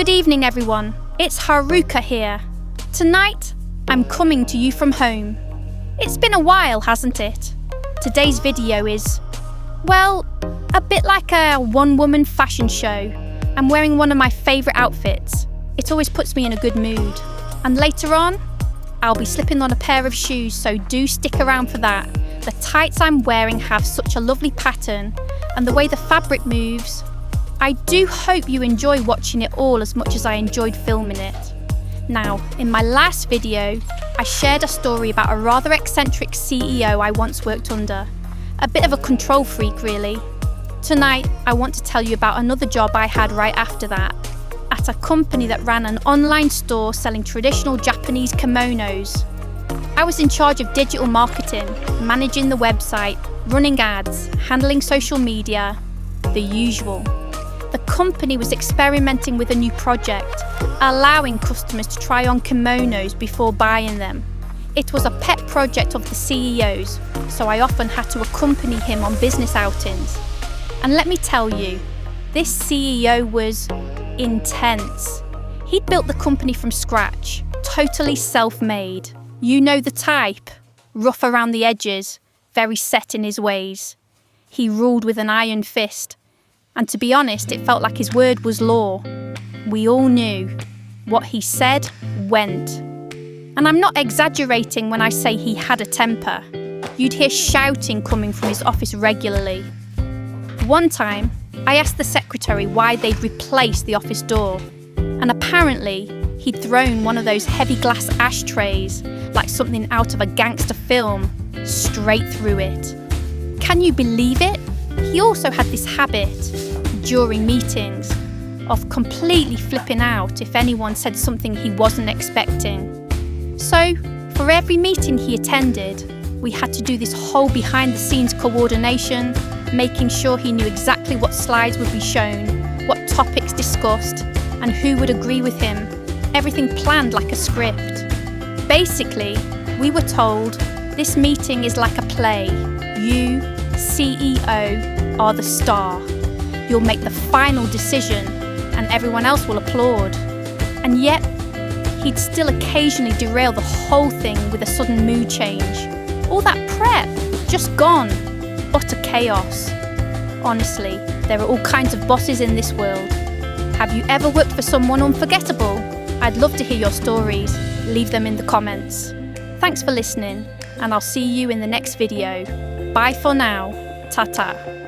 Good evening, everyone. It's Haruka here. Tonight, I'm coming to you from home. It's been a while, hasn't it? Today's video is, well, a bit like a one-woman fashion show. I'm wearing one of my favourite outfits. It always puts me in a good mood. And later on, I'll be slipping on a pair of shoes, so do stick around for that. The tights I'm wearing have such a lovely pattern, and the way the fabric moves. I do hope you enjoy watching it all as much as I enjoyed filming it. Now, in my last video, I shared a story about a rather eccentric CEO I once worked under. A bit of a control freak, really. Tonight, I want to tell you about another job I had right after that, at a company that ran an online store selling traditional Japanese kimonos. I was in charge of digital marketing, managing the website, running ads, handling social media, the usual. The company was experimenting with a new project, allowing customers to try on kimonos before buying them. It was a pet project of the CEO's, so I often had to accompany him on business outings. And let me tell you, this CEO was intense. He'd built the company from scratch, totally self-made. You know the type, rough around the edges, very set in his ways. He ruled with an iron fist. And to be honest, it felt like his word was law. We all knew. What he said went. And I'm not exaggerating when I say he had a temper. You'd hear shouting coming from his office regularly. One time, I asked the secretary why they'd replaced the office door. And apparently, he'd thrown one of those heavy glass ashtrays, like something out of a gangster film, straight through it. Can you believe it? He also had this habit, during meetings, of completely flipping out if anyone said something he wasn't expecting. So, for every meeting he attended, we had to do this whole behind-the-scenes coordination, making sure he knew exactly what slides would be shown, what topics discussed, and who would agree with him. Everything planned like a script. Basically, we were told, this meeting is like a play. You, CEO, are the star. You'll make the final decision and everyone else will applaud. And yet, he'd still occasionally derail the whole thing with a sudden mood change. All that prep, just gone. Utter chaos. Honestly, there are all kinds of bosses in this world. Have you ever worked for someone unforgettable? I'd love to hear your stories. Leave them in the comments. Thanks for listening, and I'll see you in the next video. Bye for now. Ta-ta.